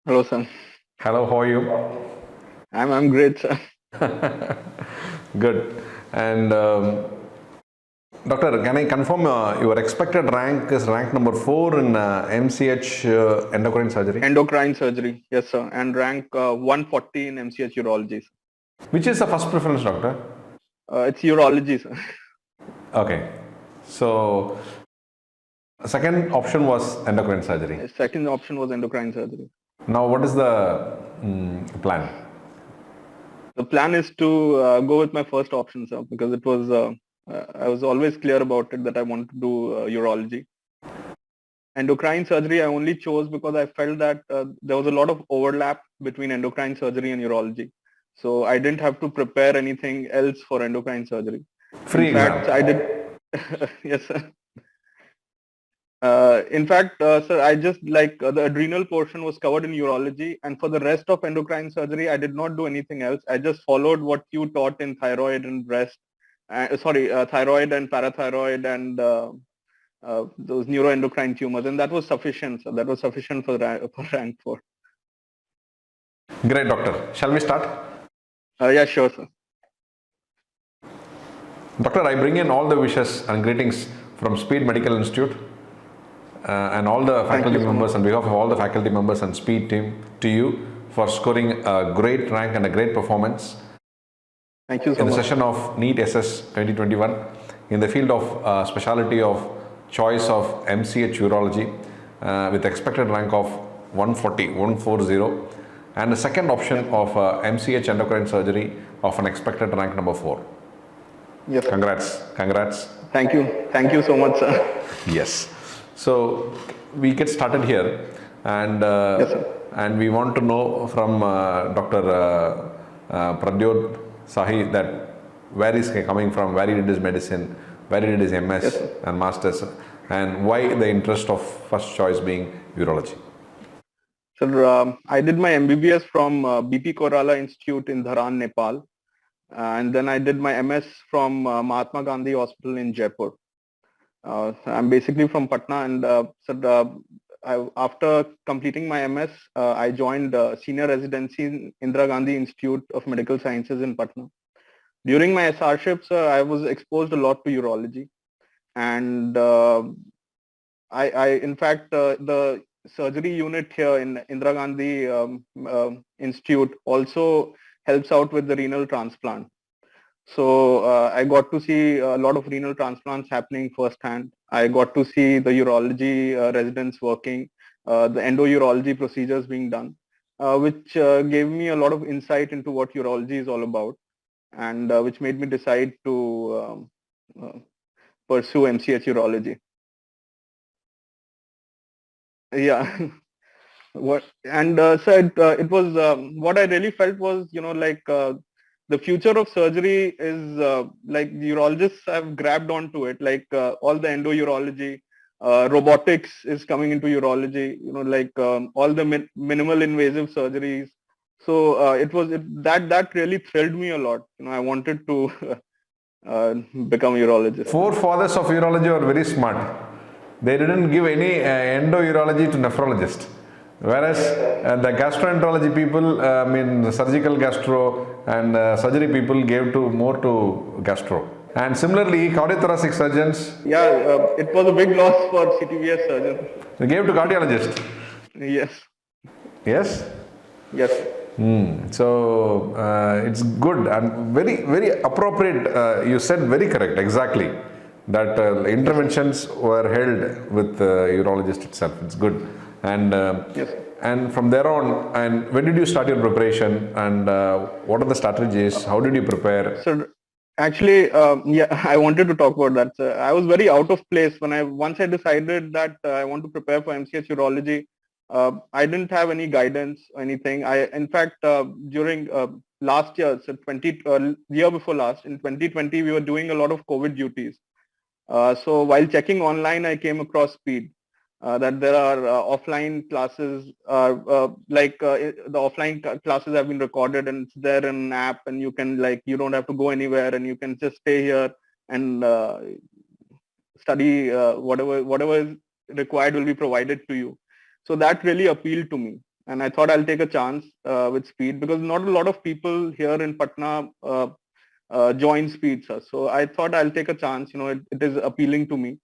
Hello, sir. Hello, how are you? I'm great, sir. Good. And Doctor, can I confirm your expected rank is rank number 4 in MCH endocrine surgery? Endocrine surgery, yes, sir, and rank 140 in MCH urology. Sir. Which is the first preference, doctor? It's urology, sir. Okay. So, second option was endocrine surgery. Second option was endocrine surgery. Now, what is the plan? The plan is to go with my first option, sir, because it was I was always clear about it that I want to do urology. Endocrine surgery I only chose because I felt that there was a lot of overlap between endocrine surgery and urology. So I didn't have to prepare anything else for endocrine surgery. Free In fact, I exam. did. Yes, sir. In fact, sir, I just the adrenal portion was covered in urology, and for the rest of endocrine surgery, I did not do anything else. I just followed what you taught in thyroid and breast, thyroid and parathyroid and those neuroendocrine tumors, and that was sufficient. So that was sufficient for for rank 4. Great, doctor. Shall we start? Yeah, sure, sir. Doctor, I bring in all the wishes and greetings from Speed Medical Institute and all the faculty members, on behalf of all the faculty members and Speed team, to you for scoring a great rank and a great performance. Thank you so in the much. session of NEET SS 2021 in the field of specialty of choice of MCH urology with expected rank of 140, and the second option of MCH endocrine surgery of an expected rank number 4. Yes. Congrats. Thank you so much, sir. Yes. So we get started here, and Yes, sir. and we want to know from Dr. Pradyot Sahi that where is he coming from, where he did his medicine, where he did his MS Yes, and masters, and why the interest of first choice being urology. So I did my MBBS from BP Korala Institute in Dharan, Nepal. And then I did my MS from Mahatma Gandhi Hospital in Jaipur. I'm basically from Patna, and after completing my MS, I joined senior residency in Indira Gandhi Institute of Medical Sciences in Patna. During my SRships, I was exposed a lot to urology, and in fact, the surgery unit here in Indira Gandhi Institute also helps out with the renal transplant. So I got to see a lot of renal transplants happening firsthand. I got to see the urology residents working, the endourology procedures being done, which gave me a lot of insight into what urology is all about, and which made me decide to pursue MCH urology. Yeah. It was what I really felt was, the future of surgery is like urologists have grabbed onto it, like all the endourology, robotics is coming into urology, all the minimal invasive surgeries. So that really thrilled me a lot. I wanted to become a urologist. Forefathers of urology are very smart. They didn't give any endourology to nephrologist. Whereas the gastroenterology people, surgical gastro and surgery people gave to more to gastro. And similarly, cardiothoracic surgeons. Yeah, it was a big loss for CTVS surgeons. They gave to cardiologist. Yes. Yes? Yes. So it's good and very appropriate. You said very correct, exactly. That interventions were held with the urologist itself. It's good. And Yes. and from there on, and when did you start your preparation? And what are the strategies? How did you prepare? So actually, I wanted to talk about that. I was very out of place when once I decided that I want to prepare for MCH urology. I didn't have any guidance or anything. In fact, during last year, so year before last, in 2020, we were doing a lot of COVID duties. So while checking online, I came across Speed. That there are offline classes, the offline classes have been recorded and it's there in an app, and you can you don't have to go anywhere, and you can just stay here and study whatever is required will be provided to you. So that really appealed to me. and I thought I'll take a chance with speed because not a lot of people here in Patna join speed, sir. So I thought I'll take a chance. It is appealing to me,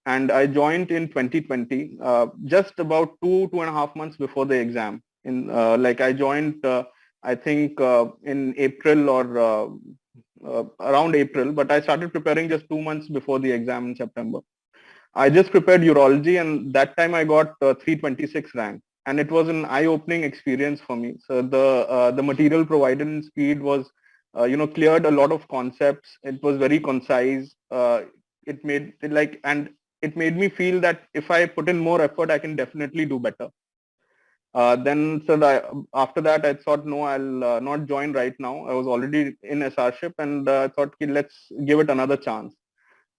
and I joined in 2020, just about 2.5 months before the exam. I joined, I think in April or around April, but I started preparing just 2 months before the exam in September. I just prepared urology, and that time I got 326 rank, and it was an eye-opening experience for me. So the material provided in speed was, cleared a lot of concepts. It was very concise. It made it like, and it made me feel that if I put in more effort, I can definitely do better. After that, I thought, no, I'll not join right now. I was already in SRship, and I thought, okay, let's give it another chance.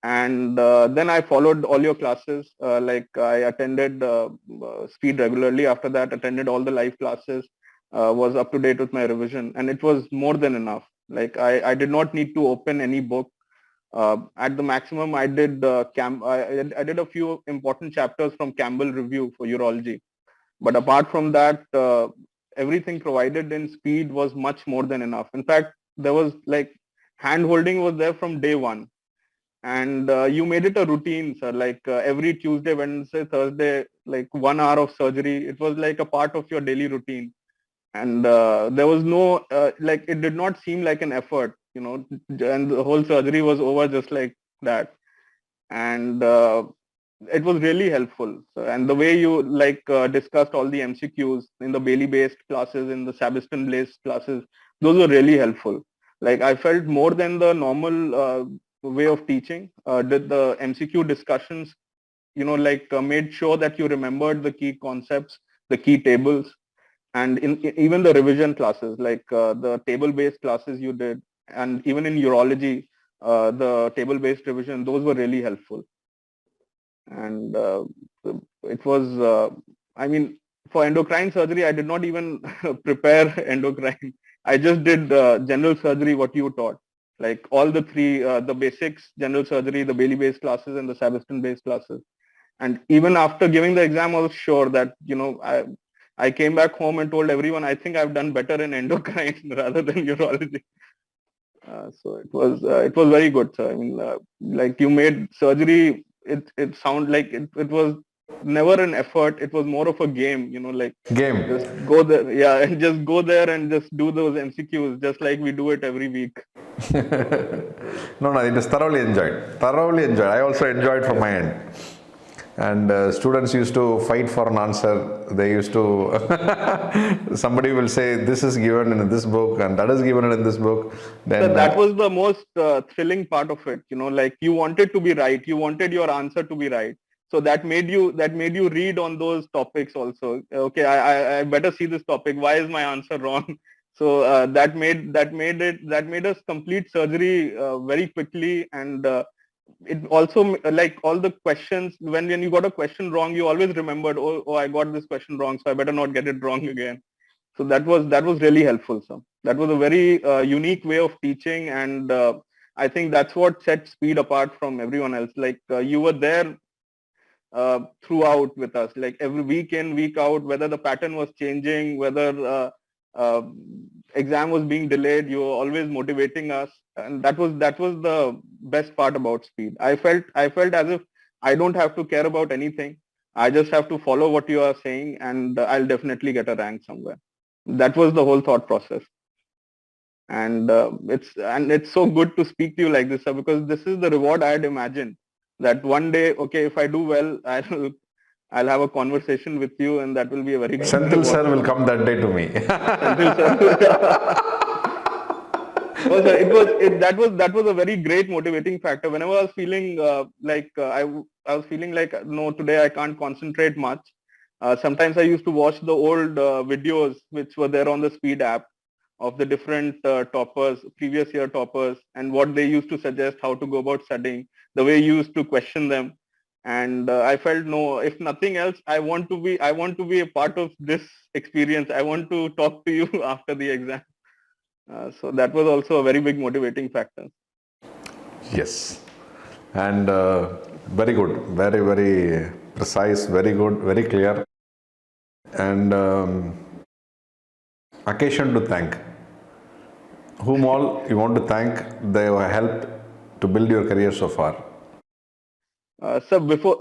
And then I followed all your classes. I attended speed regularly. After that, attended all the live classes, was up to date with my revision, and it was more than enough. I did not need to open any book. At the maximum, I did I did a few important chapters from Campbell Review for urology. But apart from that, everything provided in speed was much more than enough. In fact, there was hand holding was there from day one. And you made it a routine, sir. Every Tuesday, Wednesday, Thursday, 1 hour of surgery. It was like a part of your daily routine. And there was no, it did not seem like an effort, and the whole surgery was over just like that. And it was really helpful. And the way you discussed all the MCQs in the Bailey-based classes, in the Sabiston-based classes, those were really helpful. I felt more than the normal way of teaching. Did the MCQ discussions, made sure that you remembered the key concepts, the key tables, and even the revision classes, the table-based classes you did, and even in urology, the table-based revision, those were really helpful. And it was, for endocrine surgery, I did not even prepare endocrine. I just did general surgery, what you taught. All the three, the basics, general surgery, the Bailey-based classes, and the Sabiston-based classes. And even after giving the exam, I was sure that, I came back home and told everyone, I think I've done better in endocrine rather than urology. So it was very good, sir. You made surgery, it sound like it was never an effort. It was more of a game, Game. just go there. Yeah, and just go there and just do those MCQs, just like we do it every week. No, it is thoroughly enjoyed. Thoroughly enjoyed. I also enjoyed from my end. And students used to fight for an answer. They used to, somebody will say, this is given in this book and that is given in this book. Then So that was the most thrilling part of it. You wanted to be right. You wanted your answer to be right. So that made you read on those topics also. Okay, I better see this topic. Why is my answer wrong? So that made us complete surgery very quickly. And it also, all the questions, when you got a question wrong, you always remembered, oh, I got this question wrong, so I better not get it wrong again. So that was really helpful, sir. That was a very unique way of teaching, and I think that's what set speed apart from everyone else. You were there throughout with us, every week in, week out, whether the pattern was changing, whether exam was being delayed, you were always motivating us. And that was the best part about speed. I felt as if I don't have to care about anything. I just have to follow what you are saying, and I'll definitely get a rank somewhere. That was the whole thought process. And it's so good to speak to you like this, sir, because this is the reward I had imagined. That one day, okay, if I do well, I'll have a conversation with you, and that will be a very good Senthil reward. sir will come that day to me. Senthil sir. No, sir, that was a very great motivating factor. Whenever I was feeling I was feeling like, no, today I can't concentrate much. Sometimes I used to watch the old videos which were there on the Speed app of the different toppers, previous year toppers, and what they used to suggest, how to go about studying, the way you used to question them. And I felt, no, if nothing else, I want to be a part of this experience. I want to talk to you after the exam. So that was also a very big motivating factor. Yes. And very good. Very, very precise, very good, very clear. And occasion to thank. Whom all you want to thank, they have helped to build your career so far. Before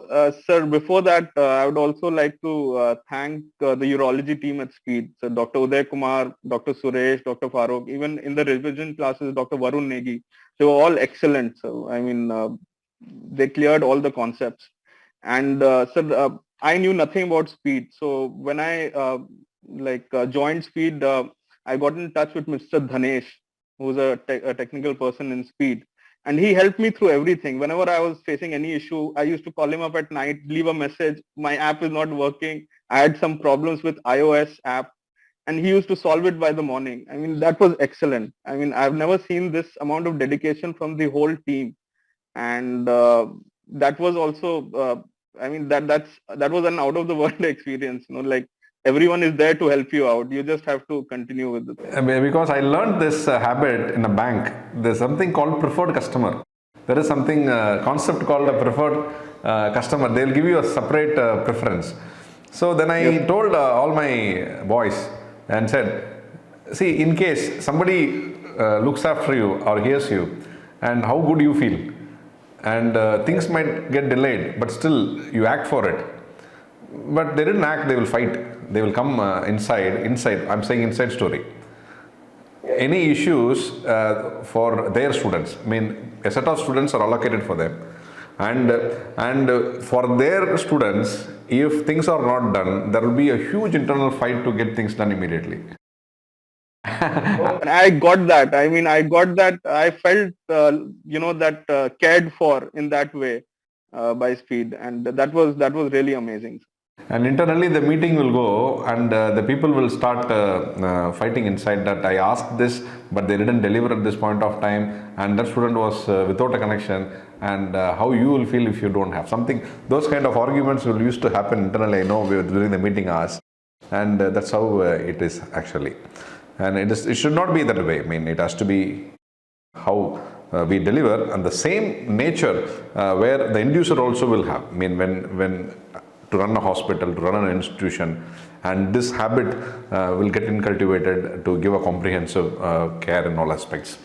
that, I would also like to thank the urology team at Speed. So Dr. Uday Kumar, Dr. Suresh, Dr. Farooq, even in the revision classes, Dr. Varun Negi, they were all excellent. So, I mean, they cleared all the concepts. And I knew nothing about Speed. So when I joined Speed, I got in touch with Mr. Dhanesh, who's a technical person in Speed. And he helped me through everything. Whenever I was facing any issue, I used to call him up at night, leave a message. My app is not working. I had some problems with iOS app, and he used to solve it by the morning. I mean, that was excellent. I mean, I've never seen this amount of dedication from the whole team. And that was also, that was an out of the world experience. Like everyone is there to help you out. You just have to continue with it. Because I learned this habit in a bank. There's something called preferred customer. There is something concept called a preferred customer. They'll give you a separate preference. So then I told all my boys and said, see, in case somebody looks after you or hears you, and how good you feel, and things might get delayed, but still you act for it. But they didn't act, they will fight. They will come inside, I'm saying inside story. Any issues for their students, I mean, a set of students are allocated for them. And for their students, if things are not done, there will be a huge internal fight to get things done immediately. And I got that. I mean, I felt, that cared for in that way by Speed. And that was really amazing. And internally the meeting will go, and the people will start fighting inside that I asked this, but they didn't deliver at this point of time, and that student was without a connection, and how you will feel if you don't have something. Those kind of arguments will used to happen internally, I know, during the meeting hours, and that's how it is actually. And it should not be that way. I mean, it has to be how we deliver, and the same nature where the end user also will have. I mean, when to run a hospital, to run an institution, and this habit will get incultivated to give a comprehensive care in all aspects.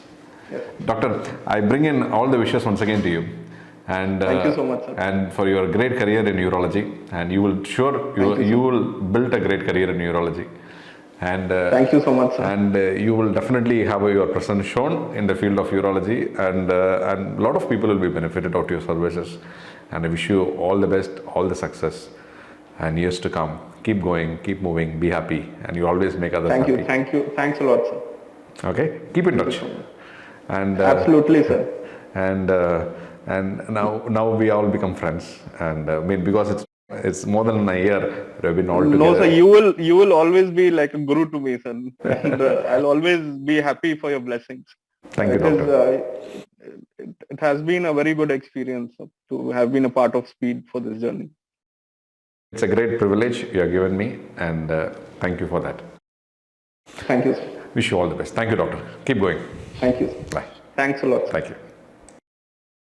Yes. Doctor, I bring in all the wishes once again to you. And thank you so much, sir. And for your great career in urology, and you will you will build a great career in urology. And thank you so much, sir. And you will definitely have your presence shown in the field of urology, and a lot of people will be benefited out of your services. And I wish you all the best, all the success, and years to come. Keep going, keep moving, be happy, and you always make others happy. Thank you. Thanks a lot, sir. Okay, keep in touch. And absolutely, sir. And now we all become friends, and I mean, because it's more than a year we've been all together. No, sir, you will always be like a guru to me, sir. And I'll always be happy for your blessings. Thank you, Doctor. It has been a very good experience to have been a part of Speed for this journey. It's a great privilege you have given me, and thank you for that. Thank you, sir. Wish you all the best. Thank you, Doctor. Keep going. Thank you. Bye. Thanks a lot, sir. Thank you.